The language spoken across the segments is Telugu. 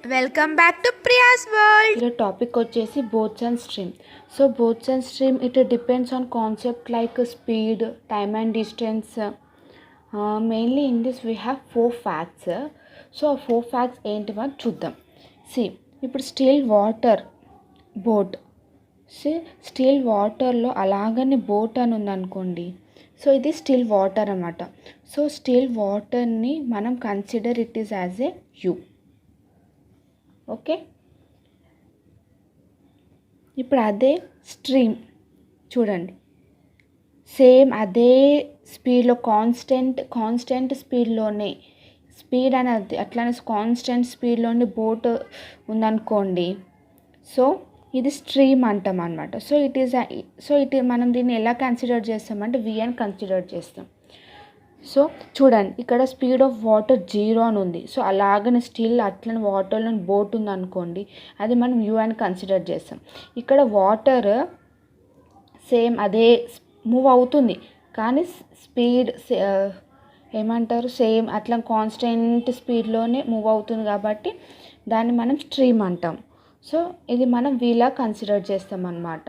Welcome back to Priya's world. ఇలా టాపిక్ వచ్చేసి boats and stream. So boats and stream it depends on concept like speed, time and distance. Mainly in this we have 4 facts. So ఆ 4 ఫ్యాక్ట్స్ ఏంటివో చూద్దాం. ఇప్పుడు స్టిల్ వాటర్ బోట్, స్టిల్ వాటర్లో అలాగనే బోట్ అని ఉందనుకోండి. సో ఇది స్టిల్ వాటర్ అన్నమాట. సో స్టిల్ వాటర్ని మనం consider it is as a you. Okay, ఇప్పుడు అదే స్ట్రీమ్ చూడండి, సేమ్ అదే స్పీడ్లో కాన్స్టెంట్ స్పీడ్లోనే స్పీడ్ అనేది అట్లానే కాన్స్టెంట్ స్పీడ్లోనే బోట్ ఉందనుకోండి. సో ఇది స్ట్రీమ్ అంటాం అన్నమాట. సో మనం దీన్ని ఎలా కన్సిడర్ చేస్తామంటే వి అని కన్సిడర్ చేస్తాం. సో చూడండి, ఇక్కడ స్పీడ్ ఆఫ్ వాటర్ 0 అని ఉంది. సో అలాగనే స్టిల్ అట్లనే వాటర్లో బోట్ ఉందనుకోండి, అది మనం యూ అని కన్సిడర్ చేస్తాం. ఇక్కడ వాటర్ సేమ్ అదే మూవ్ అవుతుంది, కానీ స్పీడ్ ఏమంటారు, సేమ్ అట్లా కాన్స్టెంట్ స్పీడ్లోనే మూవ్ అవుతుంది కాబట్టి దాన్ని మనం స్ట్రీమ్ అంటాం. సో ఇది మనం వీలా కన్సిడర్ చేస్తాం అన్నమాట.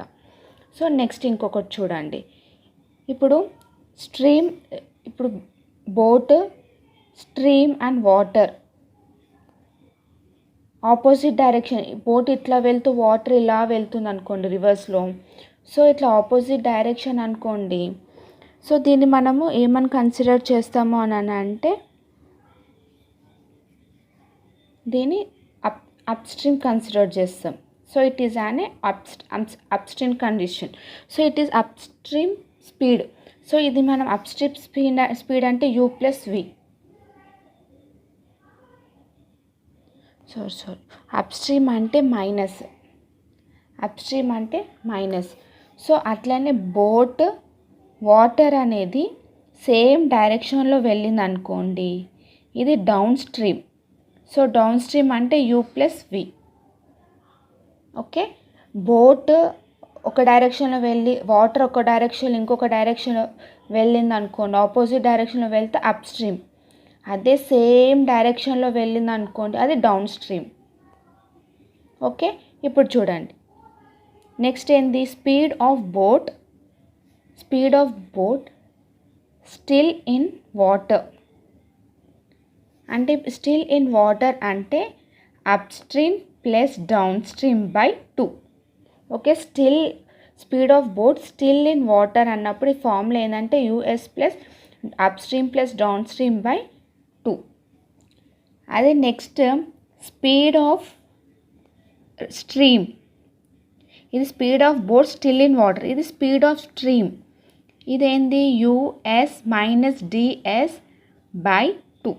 సో నెక్స్ట్ ఇంకొకటి చూడండి, ఇప్పుడు boat, stream and water opposite direction. Boat ఇట్లా వెళ్తూ వాటర్ ఇలా వెళ్తుంది అనుకోండి రివర్స్లో. సో ఇట్లా ఆపోజిట్ డైరెక్షన్ అనుకోండి. సో దీన్ని మనము ఏమని కన్సిడర్ చేస్తాము అని అంటే దీన్ని అప్ స్ట్రీమ్ కన్సిడర్ చేస్తాం. So it is an upstream condition. So it is upstream speed. So ఇది మనం అప్ స్ట్రీమ్ స్పీడ్ అంటే u plus v. Sorry upstream అంటే మైనస్. సో అట్లనే బోట్, వాటర్ అనేది సేమ్ డైరెక్షన్లో వెళ్ళింది అనుకోండి, ఇది downstream. So downstream అంటే u plus v. Okay, boat ఒక డైరెక్షన్లో వెళ్ళి వాటర్ ఒక డైరెక్షన్ ఇంకొక డైరెక్షన్లో వెళ్ళింది అనుకోండి, ఆపోజిట్ డైరెక్షన్లో వెళ్తే అప్ స్ట్రీమ్. అదే సేమ్ డైరెక్షన్లో వెళ్ళింది అనుకోండి, అది డౌన్ స్ట్రీమ్. ఓకే, ఇప్పుడు చూడండి నెక్స్ట్ ఏంది, speed of boat still in water. అంటే స్టిల్ ఇన్ వాటర్ అంటే upstream plus downstream by 2. Okay, speed of boat still in water అన్నప్పుడు ఈ ఫార్ములా ఏంటంటే US plus upstream plus downstream by 2. అదే నెక్స్ట్ స్పీడ్ ఆఫ్ స్ట్రీమ్, ఇది speed of boat still in water, ఇది స్పీడ్ ఆఫ్ స్ట్రీమ్. ఇదేంది US minus DS by 2.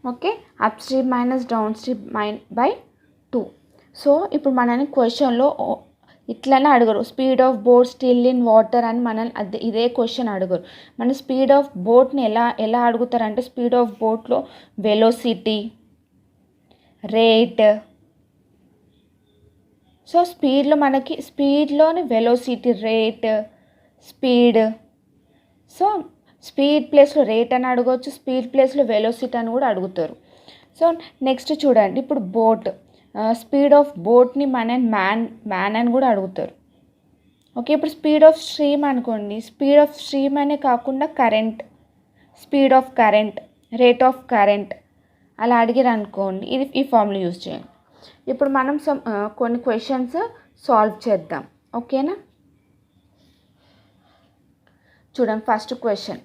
Okay, upstream minus downstream by 2. So ఇప్పుడు మనని క్వశ్చన్లో ఇట్లనే అడగరు, speed of boat still in water అని మనల్ని ఇదే క్వశ్చన్ అడగరు. మన స్పీడ్ ఆఫ్ బోట్ని ఎలా అడుగుతారంటే స్పీడ్ ఆఫ్ బోట్లో వెలోసిటీ, రేట్. సో స్పీడ్లోని velocity, rate, speed. So speed ప్లేస్లో రేట్ అని అడగవచ్చు, స్పీడ్ ప్లేస్లో వెలోసిటీ అని కూడా అడుగుతారు. సో నెక్స్ట్ చూడండి, ఇప్పుడు బోట్ స్పీడ్ ఆఫ్ బోట్ని మ్యాన్ అని కూడా అడుగుతారు. ఓకే, ఇప్పుడు స్పీడ్ ఆఫ్ స్ట్రీమ్ అనుకోండి, స్పీడ్ ఆఫ్ స్ట్రీమ్ అనే కాకుండా current, speed of current, rate of current అలా అడిగారు అనుకోండి, ఈ ఫార్ములా యూజ్ చేయండి. ఇప్పుడు మనం కొన్ని క్వశ్చన్స్ సాల్వ్ చేద్దాం. ఓకేనా, చూడండి first question,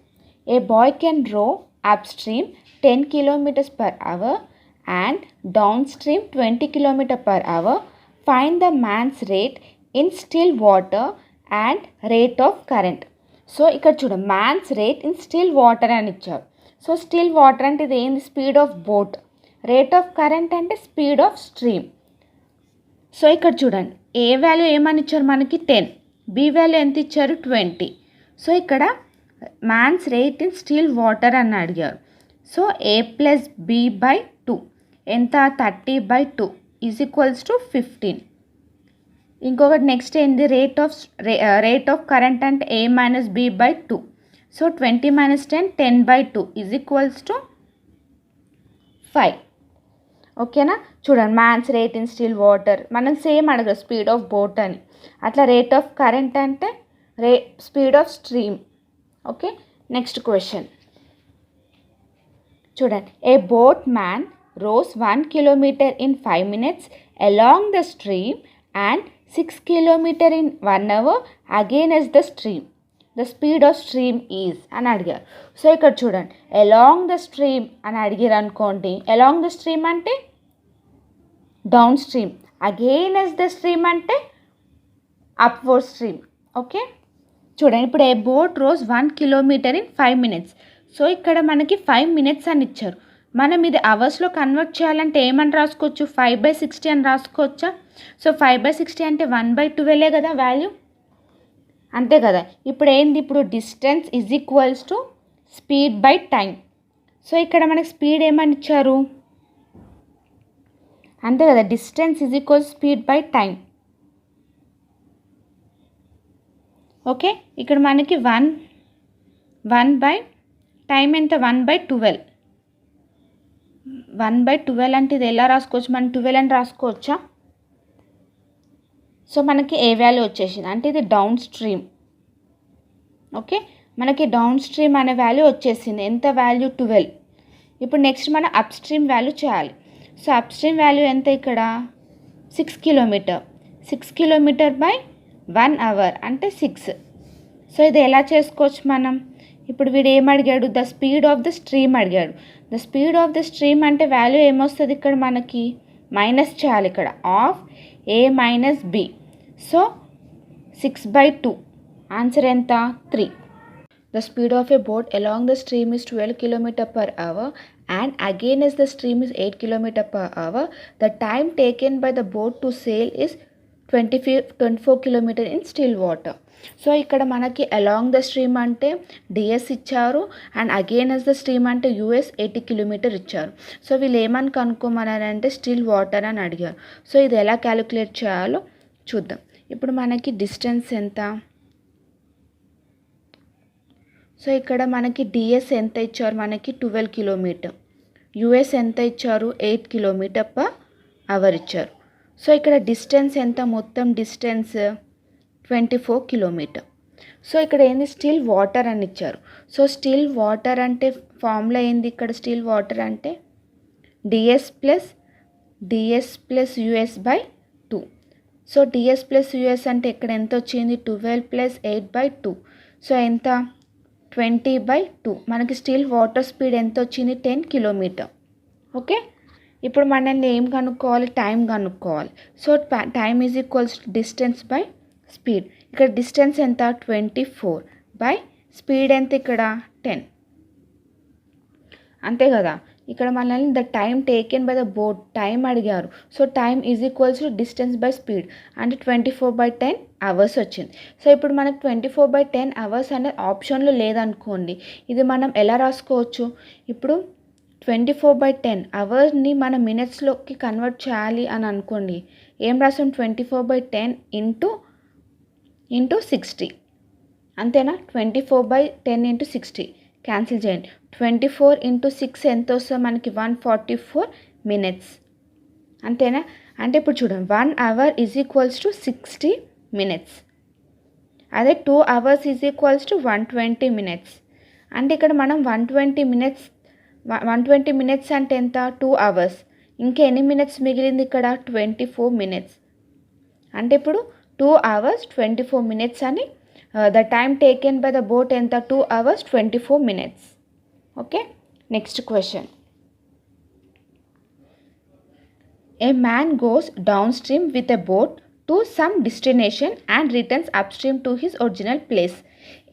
a boy can row upstream 10 km/h and downstream 20 km/h. Find the man's rate in still water and rate of current. So ఇక్కడ చూడండి, man's rate in still water అని ఇచ్చారు. సో స్టిల్ వాటర్ అంటే ఇది ఏంది, speed of boat. Rate of current అంటే స్పీడ్ ఆఫ్ స్ట్రీమ్. సో ఇక్కడ చూడండి, ఏ వాల్యూ ఏమని ఇచ్చారు మనకి 10, బి వాల్యూ ఎంత ఇచ్చారు 20. సో ఇక్కడ man's rate in still water అని అడిగారు. So a plus b by 2 ఎంత, 30/2 ఈజ్ ఈక్వల్స్ టు 15. ఇంకొకటి నెక్స్ట్ ఏంది, రేట్ ఆఫ్ కరెంట్ అంటే a minus b by 2. So 20 - 10 10/2 is equals to 5. ఓకేనా. చూడండి man's rate in still water, మనం సేమ్ అడగదు స్పీడ్ ఆఫ్ బోట్ అని. అట్లా రేట్ ఆఫ్ కరెంట్ అంటే speed of stream. Okay. Next question చూడండి. A boat man rows 1 kilometer in 5 minutes along the stream and 6 kilometer in 1 hour against the stream. The speed of stream is అని అడిగారు. సో ఇక్కడ చూడండి అలాంగ్ ద స్ట్రీమ్ అని అడిగారు అనుకోండి. అలాంగ్ ద స్ట్రీమ్ అంటే down stream, against the stream అంటే అప్వర్డ్ స్ట్రీమ్. ఓకే. చూడండి ఇప్పుడు a boat rows 1 kilometer in 5 minutes. So ఇక్కడ మనకి 5 minutes అని ఇచ్చారు. మనం ఇది అవర్స్లో కన్వర్ట్ చేయాలంటే ఏమని రాసుకోవచ్చు, 5/60 అని రాసుకోవచ్చా. సో 5/60 అంటే 1/12 కదా వాల్యూ, అంతే కదా. ఇప్పుడు ఏంది, ఇప్పుడు distance is equals to speed by time. So ఇక్కడ మనకి స్పీడ్ ఏమని ఇచ్చారు, అంతే కదా, distance is equals speed by time. Okay. ఇక్కడ మనకి 1 బై టైం ఎంత, 1/12. 1/12 అంటే ఇది ఎలా రాసుకోవచ్చు, మనం 12 అని రాసుకోవచ్చా. సో మనకి ఏ వాల్యూ వచ్చేసింది అంటే ఇది డౌన్ స్ట్రీమ్. ఓకే. మనకి డౌన్ స్ట్రీమ్ అనే వాల్యూ వచ్చేసింది. ఎంత వాల్యూ, 12. ఇప్పుడు నెక్స్ట్ మనం అప్ స్ట్రీమ్ వాల్యూ చేయాలి. సో అప్ స్ట్రీమ్ వాల్యూ ఎంత ఇక్కడ 6 kilometer. 6 kilometer బై 1 hour అంటే 6. సో ఇది ఎలా చేసుకోవచ్చు మనం, ఇప్పుడు వీడు ఏమడిగాడు, the speed of the stream అడిగాడు. The speed of the stream అంటే వాల్యూ ఏమొస్తుంది ఇక్కడ మనకి, మైనస్ చేయాలి ఇక్కడ, of a minus b. So 6/2 answer ఎంత, 3. The speed of a boat along the stream is 12 km/h and against the stream is 8 km/h. The time taken by the boat to sail is 24 km in still water. So ఇక్కడ మనకి అలాంగ్ ద స్ట్రీమ్ అంటే డిఎస్ ఇచ్చారు అండ్ అగైనెస్ట్ ద స్ట్రీమ్ అంటే యూఎస్ 80 km ఇచ్చారు. సో వీళ్ళు ఏమని కనుక్కోమన్నారంటే స్టిల్ వాటర్ అని అడిగారు. సో ఇది ఎలా క్యాలిక్యులేట్ చేయాలో చూద్దాం. ఇప్పుడు మనకి డిస్టెన్స్ ఎంత, సో ఇక్కడ మనకి డిఎస్ ఎంత ఇచ్చారు, మనకి 12 km. యూఎస్ ఎంత ఇచ్చారు, 8 km/h ఇచ్చారు. సో ఇక్కడ డిస్టెన్స్ ఎంత, మొత్తం డిస్టెన్స్ 24 km. సో ఇక్కడ ఏంది, స్టిల్ వాటర్ అని ఇచ్చారు. సో స్టిల్ వాటర్ అంటే ఫార్ములా ఏంది ఇక్కడ, స్టిల్ వాటర్ అంటే DS plus US by 2. So DS plus US అంటే ఇక్కడ ఎంత వచ్చింది, 12 + 8/2. సో ఎంత, 20/2. మనకి స్టిల్ వాటర్ స్పీడ్ ఎంత వచ్చింది, 10 km. ఓకే. ఇప్పుడు మనల్ని ఏం కనుక్కోవాలి, టైం కనుక్కోవాలి. So time is equals distance by speed. ఇక్కడ డిస్టెన్స్ ఎంత, 24 బై స్పీడ్ ఎంత ఇక్కడ 10, అంతే కదా. ఇక్కడ మనల్ని the time taken by the boat time అడిగారు. So time is equals to distance by speed అంటే 24/10 అవర్స్ వచ్చింది. సో ఇప్పుడు మనకు 24/10 అవర్స్ అనేది ఆప్షన్లో లేదనుకోండి, ఇది మనం ఎలా రాసుకోవచ్చు, ఇప్పుడు 24/10 అవర్ని మనం మినిట్స్లోకి కన్వర్ట్ చేయాలి అని అనుకోండి, ఏం రాసాం, 24/10 ఇంటూ 60, అంతేనా. 24/10 ఇంటూ 60 క్యాన్సిల్ చేయండి. 24 ఇంటూ 6 ఎంత వస్తుంది మనకి, 144 minutes, అంతేనా. అంటే ఇప్పుడు చూడండి 1 hour is equals to 60 minutes. అదే 2 hours is equals to 120 minutes. అంటే ఇక్కడ మనం 120 minutes అంటే ఎంత, 2 hours. ఇంకా ఎన్ని మినిట్స్ మిగిలింది ఇక్కడ, 24 minutes. అంటే ఇప్పుడు 2 hours 24 minutes అని the time taken by the boat ఎంత, 2 hours 24 minutes. Okay. Next question. A man goes down stream with a boat to some destination and returns up stream to his original place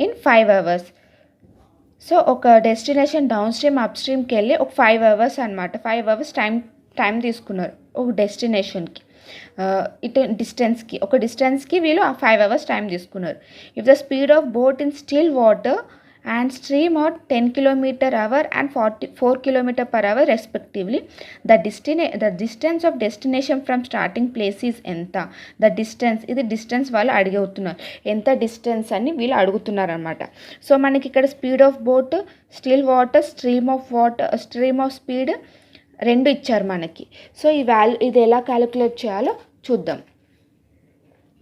in 5 hours. So ఒక డెస్టినేషన్ డౌన్ స్ట్రీమ్ అప్ స్ట్రీమ్కి వెళ్ళి ఒక 5 hours అనమాట, 5 hours టైం తీసుకున్నారు ఒక డెస్టినేషన్కి, ఇటు డిస్టెన్స్కి వీళ్ళు 5 hours టైం తీసుకున్నారు. If the speed of boat in still water and stream are 10 km/h and 4 km/h respectively, the distance of destination from starting place is ఎంత, ద డిస్టెన్స్, ఇది డిస్టెన్స్ వాళ్ళు అడుగుతున్నారు, ఎంత డిస్టెన్స్ అని వీళ్ళు అడుగుతున్నారు అనమాట. సో మనకి ఇక్కడ speed of boat, still water, stream of speed, 2 ఇచ్చారు మనకి. సో ఈ వాల్యూ ఇది ఎలా క్యాలిక్యులేట్ చేయాలో చూద్దాం.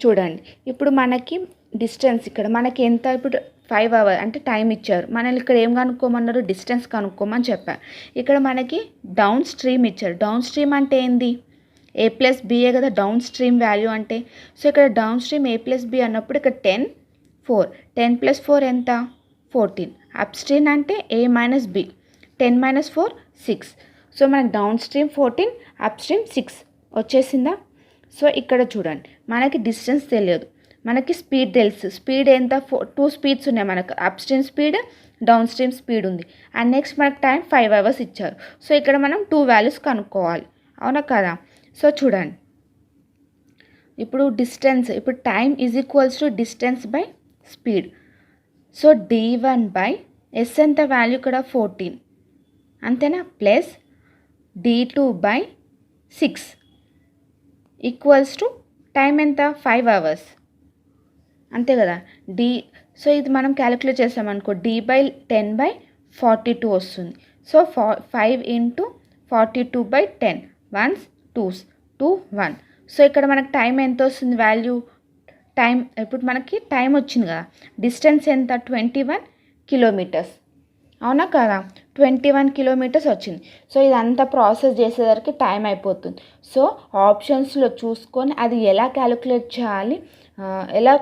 చూడండి, ఇప్పుడు మనకి డిస్టెన్స్ ఇక్కడ మనకి ఎంత, ఇప్పుడు 5 hours అంటే టైం ఇచ్చారు. మనల్ని ఇక్కడ ఏం కనుక్కోమన్నారు, డిస్టెన్స్ కనుక్కోమని చెప్పారు. ఇక్కడ మనకి డౌన్ స్ట్రీమ్ ఇచ్చారు. డౌన్ స్ట్రీమ్ అంటే ఏంది, a ప్లస్ బిఏ కదా డౌన్ స్ట్రీమ్ వాల్యూ అంటే. సో ఇక్కడ downstream a plus b అన్నప్పుడు ఇక్కడ 10 4 10 ప్లస్ 4 ఎంత 14. అప్ స్ట్రీమ్ అంటే a minus b 10 minus 4 6. So మనకి డౌన్ స్ట్రీమ్ 14 అప్ స్ట్రీమ్ 6 వచ్చేసిందా. సో ఇక్కడ చూడండి, మనకి డిస్టెన్స్ తెలియదు, మనకి స్పీడ్ తెలుసు. స్పీడ్ ఎంత 2 స్పీడ్స్ ఉన్నాయి మనకు, up stream speed down stream speed ఉంది. అండ్ నెక్స్ట్ మనకు టైం 5 hours ఇచ్చారు. సో ఇక్కడ మనం 2 వాల్యూస్ కనుక్కోవాలి, అవునా కదా. సో చూడండి, ఇప్పుడు డిస్టెన్స్, ఇప్పుడు time is equals to distance by speed. So d1 by S ఎంత వాల్యూ ఇక్కడ 14 అంతేనా, plus d2 by 6 equals to time ఎంత 5 hours అంతే కదా. సో ఇది మనం క్యాలిక్యులేట్ చేసామనుకో, d/10/42 వస్తుంది. So 5 into 42/10 1s 2s 2 1. So ఇక్కడ మనకు టైం ఎంత వస్తుంది వాల్యూ, టైం ఇప్పుడు మనకి టైం వచ్చింది కదా, డిస్టెన్స్ ఎంత 21 kilometers అవునా కదా, 21 kilometers వచ్చింది. సో ఇదంతా ప్రాసెస్ చేసేసరికి టైం అయిపోతుంది. సో ఆప్షన్స్లో చూసుకొని అది ఎలా క్యాలిక్యులేట్ చేయాలి, ఎలా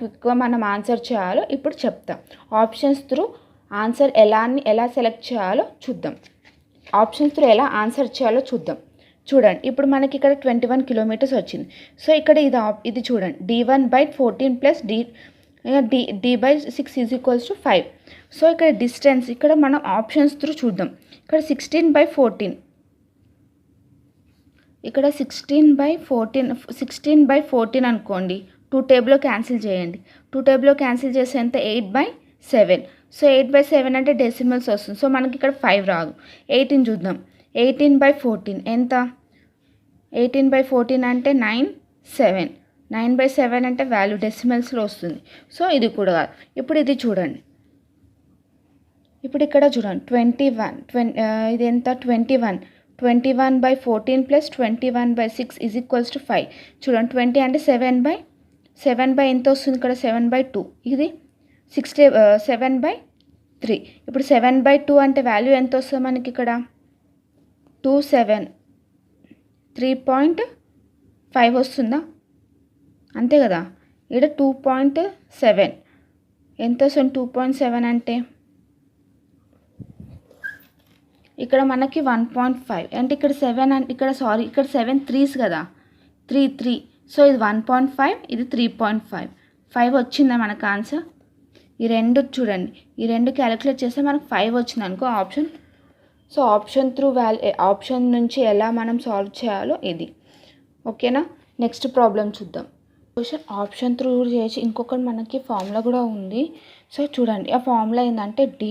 క్విక్గా మనం ఆన్సర్ చేయాలో ఇప్పుడు చెప్తాం. ఆప్షన్స్ త్రూ ఆన్సర్ ఎలా సెలెక్ట్ చేయాలో చూద్దాం. ఆప్షన్స్ త్రూ ఎలా ఆన్సర్ చేయాలో చూద్దాం. చూడండి, ఇప్పుడు మనకి ఇక్కడ 21 kilometers వచ్చింది. సో ఇక్కడ ఇది చూడండి, d1/14 plus d/6 is equals to 5. So ఇక్కడ డిస్టెన్స్, ఇక్కడ మనం ఆప్షన్స్ త్రూ చూద్దాం. ఇక్కడ 16/14, ఇక్కడ 16/14 అనుకోండి. 2 టేబుల్లో క్యాన్సిల్ చేయండి. 2 టేబుల్లో క్యాన్సిల్ చేస్తే ఎంత 8/7. సో 8/7 అంటే డెసిమల్స్ వస్తుంది. సో మనకి ఇక్కడ 5 రాదు. 18 చూద్దాం. 18/14 ఎంత, 18/14 అంటే 9/7. 9/7 అంటే వాల్యూ డెసిమల్స్లో వస్తుంది. సో ఇది కూడా కాదు. ఇప్పుడు ఇది చూడండి, ఇప్పుడు ఇక్కడ చూడండి 21 ఇది ఎంత 21/14 ప్లస్ 21/6 ఈజ్ ఈక్వల్స్ టు 5. చూడండి 20 అంటే 7/7 ఎంత వస్తుంది ఇక్కడ 7/2. ఇది 7/3. ఇప్పుడు 7/2 అంటే వాల్యూ ఎంత వస్తుంది మనకి ఇక్కడ 27 3.5 వస్తుందా, అంతే కదా. ఇక్కడ 2.7 ఎంత వస్తుంది 2.7 అంటే ఇక్కడ మనకి 1.5 అంటే ఇక్కడ 7 అంటే ఇక్కడ ఇక్కడ 7 3s కదా 3. సో ఇది 1.5 ఇది 3.5 5 వచ్చిందా మనకు ఆన్సర్. ఈ రెండు చూడండి, ఈ రెండు క్యాలిక్యులేట్ చేస్తే మనకు 5 వచ్చింది అనుకో option. So option through option నుంచి ఎలా మనం సాల్వ్ చేయాలో ఇది, ఓకేనా. నెక్స్ట్ ప్రాబ్లం చూద్దాం. క్వశ్చన్ ఆప్షన్ త్రూ చేసి ఇంకొకటి మనకి ఫార్ములా కూడా ఉంది. సో చూడండి, ఆ ఫార్ములా ఏంటంటే d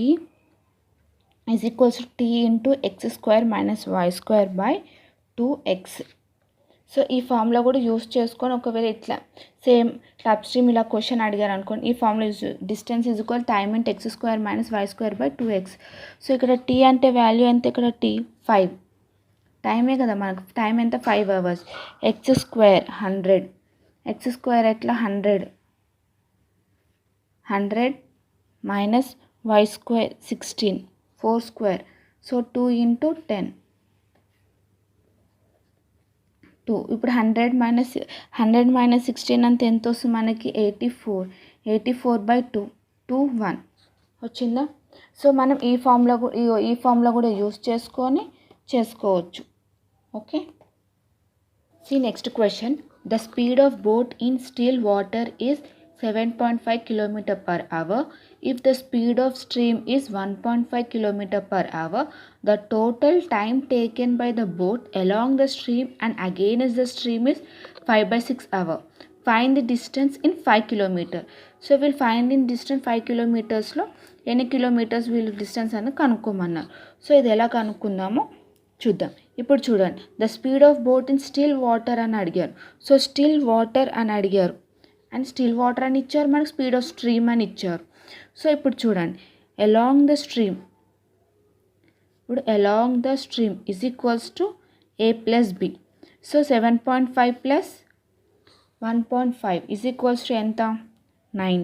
is equals to t into x² minus y² by 2x. So ఈ ఫార్ములా కూడా యూస్ చేసుకొని ఒకవేళ ఇట్లా సేమ్ అప్ స్ట్రీమ్ ఇలా క్వశ్చన్ అడిగారు అనుకోండి, ఈ formula use distance is equal time into x² minus y² by 2x. So ఇక్కడ t అంటే వాల్యూ ఎంత, ఇక్కడ t 5 టైమే కదా మనకు, టైం ఎంత 5 hours. x² 100, x² ఎట్లా 100 మైనస్ y² 16 4². So 2 into 10 2. ఇప్పుడు 100 మైనస్ 16 అంత ఎంత వస్తుంది మనకి 84/2 2 1 వచ్చిందా. సో మనం ఈ ఫార్ములా కూడా యూస్ చేసుకొని చేసుకోవచ్చు, okay. See next question. The speed of boat in still water is 7.5 km/h. If the speed of stream is 1.5 km/h, the total time taken by the boat along the stream and against the stream is 5/6 hours. Find the distance in 5 km. So we'll find in distance 5 kilometers లో ఎన్ని కిలోమీటర్స్ వీళ్ళు డిస్టెన్స్ అని కనుక్కోమన్నారు. సో ఇది ఎలా కనుక్కుందామో చూద్దాం. ఇప్పుడు చూడండి, the speed of boat in still water అని అడిగారు. సో స్టిల్ వాటర్ అని అడిగారు అండ్ స్టిల్ వాటర్ అని ఇచ్చారు, మనకు స్పీడ్ ఆఫ్ స్ట్రీమ్ అని ఇచ్చారు. సో ఇప్పుడు చూడండి, అలాంగ్ ద స్ట్రీమ్ ఇప్పుడు along the stream is equals to a plus b. So 7.5 plus 1.5 is equals to ఎంత? 9.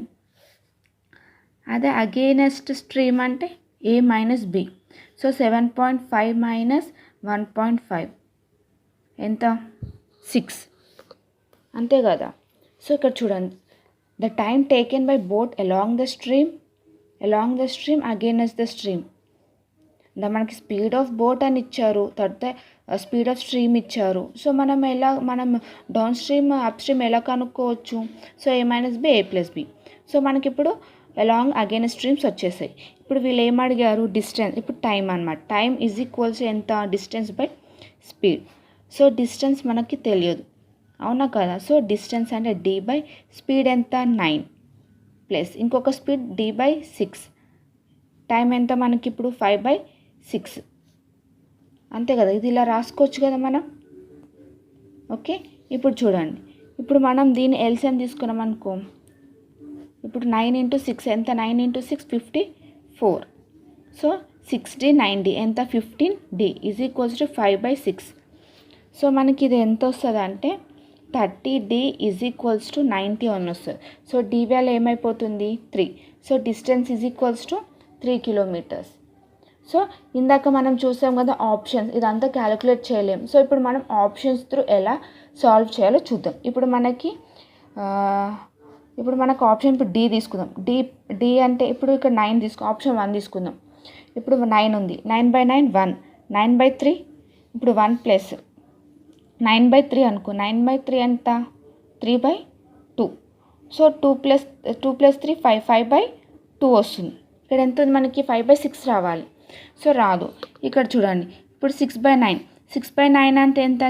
అదే అగెయినెస్ట్ స్ట్రీమ్ అంటే a minus b. So 7.5 minus 1.5 ఎంత? 6. అంతే కదా. సో ఇక్కడ చూడండి, the time taken by boat along the stream against the stream. మనకి స్పీడ్ ఆఫ్ బోట్ అని ఇచ్చారు, తర్వాత స్పీడ్ ఆఫ్ స్ట్రీమ్ ఇచ్చారు. సో మనం డౌన్ స్ట్రీమ్ అప్ స్ట్రీమ్ ఎలా కనుక్కోవచ్చు? So a minus b, a plus b. So మనకి ఇప్పుడు అలాంగ్ అగెయినెస్ట్ స్ట్రీమ్స్ వచ్చేసాయి. ఇప్పుడు వీళ్ళు ఏం అడిగారు? డిస్టెన్స్. ఇప్పుడు టైం అనమాట. టైం ఈజ్ ఈక్వల్స్ ఎంత? Distance by speed. So distance మనకి తెలియదు, అవునా కదా. సో డిస్టెన్స్ అంటే d బై స్పీడ్ ఎంత? 9 ప్లస్ ఇంకొక స్పీడ్ d బై 6. టైం ఎంత మనకి ఇప్పుడు? 5/6. అంతే కదా. ఇది ఇలా రాసుకోవచ్చు కదా మనం. ఓకే, ఇప్పుడు చూడండి, ఇప్పుడు మనం దీన్ని ఎల్సిఎం తీసుకున్నాం అనుకో. ఇప్పుడు 9 × 6 ఎంత? 9 × 6 54. సో 6d 9d ఎంత? 15d is equals to 5/6. So మనకి ఇది ఎంత వస్తుంది అంటే 30d ఈజ్ ఈక్వల్స్ టు 90 అని వస్తుంది. సో d వాల్యూ ఏమైపోతుంది? 3. So distance is equals to 3 kilometres. So ఇందాక మనం చూసాం కదా ఆప్షన్స్, ఇదంతా క్యాలిక్యులేట్ చేయలేం. సో ఇప్పుడు మనం ఆప్షన్స్ త్రూ ఎలా సాల్వ్ చేయాలో చూద్దాం. ఇప్పుడు మనకు ఆప్షన్ ఇప్పుడు డి తీసుకుందాం. డి అంటే ఇప్పుడు ఇక్కడ 9 ఆప్షన్ 1 తీసుకుందాం. ఇప్పుడు 9 ఉంది. 9/9 1. 9/3 ఇప్పుడు 1 ప్లస్ 9/3 అనుకో. 9/3 ఎంత? 3/2. So 2 plus 3 5. 5/2 వస్తుంది. ఇక్కడ ఎంత ఉంది మనకి? 5/6 రావాలి. సో రాదు. ఇక్కడ చూడండి, ఇప్పుడు 6/9. 6/9 అంటే ఎంత?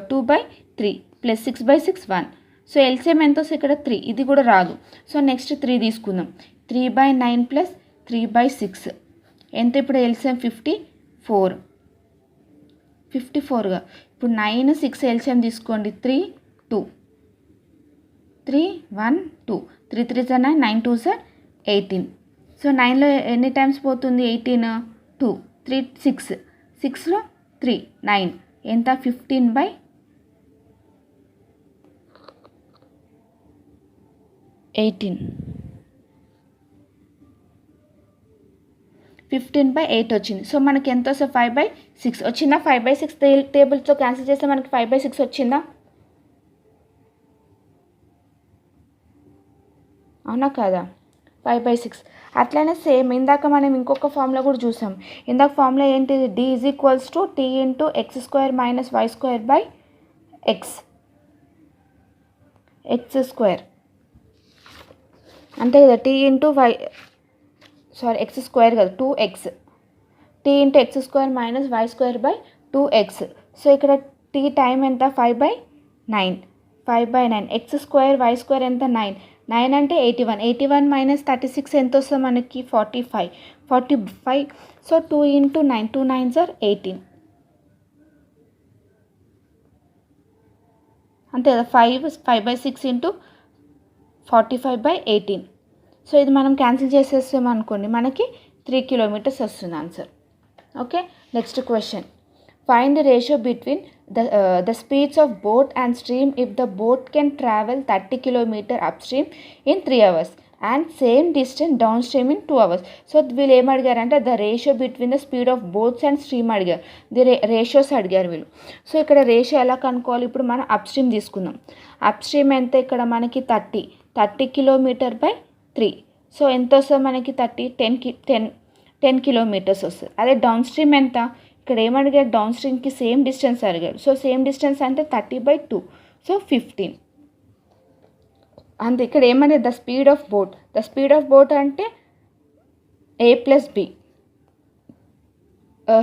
2/3 ప్లస్ 6/6 1. సో ఎల్సిఎం ఎంత వస్తుంది? ఇక్కడ 3. ఇది కూడా రాదు. సో నెక్స్ట్ 3 తీసుకుందాం. 3/9 ప్లస్ 3/6 ఎంత? ఇప్పుడు ఎల్సిఎం 54గా. ఇప్పుడు 9 6 ఎల్సిఎం తీసుకోండి. 3 2 3 1 2 3 3 9 9 2 18. సో 9లో ఎన్ని టైమ్స్ పోతుంది? 18. 2 3 6 6లో 3 9 ఎంత? 15/18. 15/8 వచ్చింది. సో మనకి ఎంత వస్తుంది? 5/6 వచ్చిందా? 5/6 టేబుల్తో క్యాన్సిల్ చేస్తే మనకి 5/6 వచ్చిందా? అవునా కదా. 5/6. అట్లనే సేమ్ ఇందాక మనం ఇంకొక ఫార్ములా కూడా చూసాం. ఇందాక ఫార్ములా ఏంటిది? d is equals to t into x² minus y² by x square. అంతే కదా. t ఇంటూ x² కదా 2x. t into x² minus y² by 2x. So ఇక్కడ t టైం ఎంత? 5/9. 5/9 x² y² ఎంత? 9. 9 అంటే 81. 81 మైనస్ 36 ఎంత వస్తుంది మనకి? 45. So 2 into 9 2 9s are 18. అంతే కదా. 5/6 ఇంటూ 45/18. సో ఇది మనం క్యాన్సిల్ చేసేస్తాం అనుకోండి, మనకి 3 కిలోమీటర్స్ వస్తుంది answer. Okay, next question. Find the ratio between the speeds of boat and stream if the boat can travel 30 km upstream in 3 hours and same distance downstream in 2 hours. So వీళ్ళు ఏం అడిగారంటే the ratio between the speed of boats and stream అడిగారు. రేషియోస్ అడిగారు వీళ్ళు. సో ఇక్కడ రేషియో ఎలా కనుక్కోవాలి? ఇప్పుడు మనం అప్ స్ట్రీమ్ తీసుకుందాం. అప్ స్ట్రీమ్ ఎంత? ఇక్కడ మనకి 30 km/3. సో ఎంత వస్తుంది మనకి? 10 కిలోమీటర్స్ వస్తుంది. అదే డౌన్ స్ట్రీమ్ ఎంత? ఇక్కడ ఏమడిగారు? డౌన్ స్ట్రీమ్కి సేమ్ డిస్టెన్స్ అడిగారు. సో సేమ్ డిస్టెన్స్ అంటే 30/2. సో 15. అంతే. ఇక్కడ ఏమడిగారు? ద స్పీడ్ ఆఫ్ బోట్ అంటే a plus b.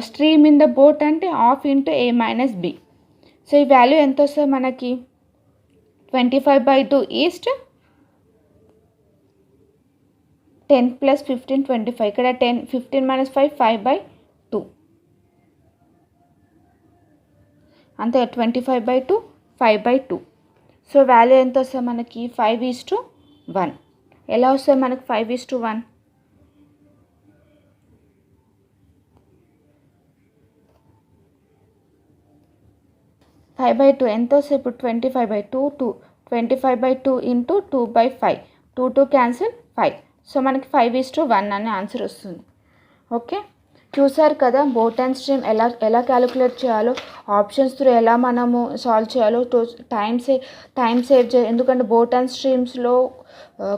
Stream in the boat అంటే half into a minus b. సో ఈ వాల్యూ ఎంత వస్తుంది మనకి? 25/2 ఈస్ట్ 10 ప్లస్ 15 25. ఇక్కడ 10 15 మైనస్ 5 5/2. అంతే. 25/2 5/2. సో వాల్యూ ఎంత వస్తుంది మనకి? 5:1. ఎలా వస్తుంది మనకి 5:1? 5/2 ఎంతోసేపు 25/2 2 25/2 ఇంటూ 2/5 2 క్యాన్సిల్ 5. సో మనకి 5:1 అనే ఆన్సర్ వస్తుంది. ఓకే, చూసారు కదా బోట్ అండ్ స్ట్రీమ్ ఎలా క్యాలిక్యులేట్ చేయాలో, ఆప్షన్స్ త్రూ ఎలా మనము సాల్వ్ చేయాలో. టైం సేవ్ ఎందుకంటే బోట్ అండ్ స్ట్రీమ్స్లో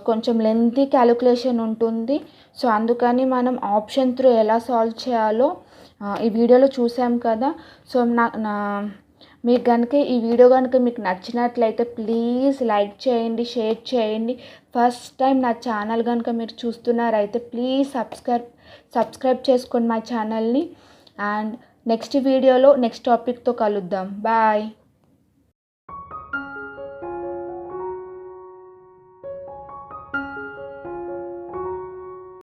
కొంచెం లెంతీ క్యాలిక్యులేషన్ ఉంటుంది. సో అందుకని మనం ఆప్షన్ త్రూ ఎలా సాల్వ్ చేయాలో ఈ వీడియోలో చూసాం కదా. సో మీకు కనుక ఈ వీడియో కనుక మీకు నచ్చినట్లయితే ప్లీజ్ లైక్ చేయండి, షేర్ చేయండి. ఫస్ట్ టైం నా ఛానల్ కనుక మీరు చూస్తున్నారైతే ప్లీజ్ సబ్స్క్రైబ్ చేసుకోండి మా ఛానల్ని. అండ్ నెక్స్ట్ వీడియోలో నెక్స్ట్ టాపిక్తో కలుద్దాం. బాయ్.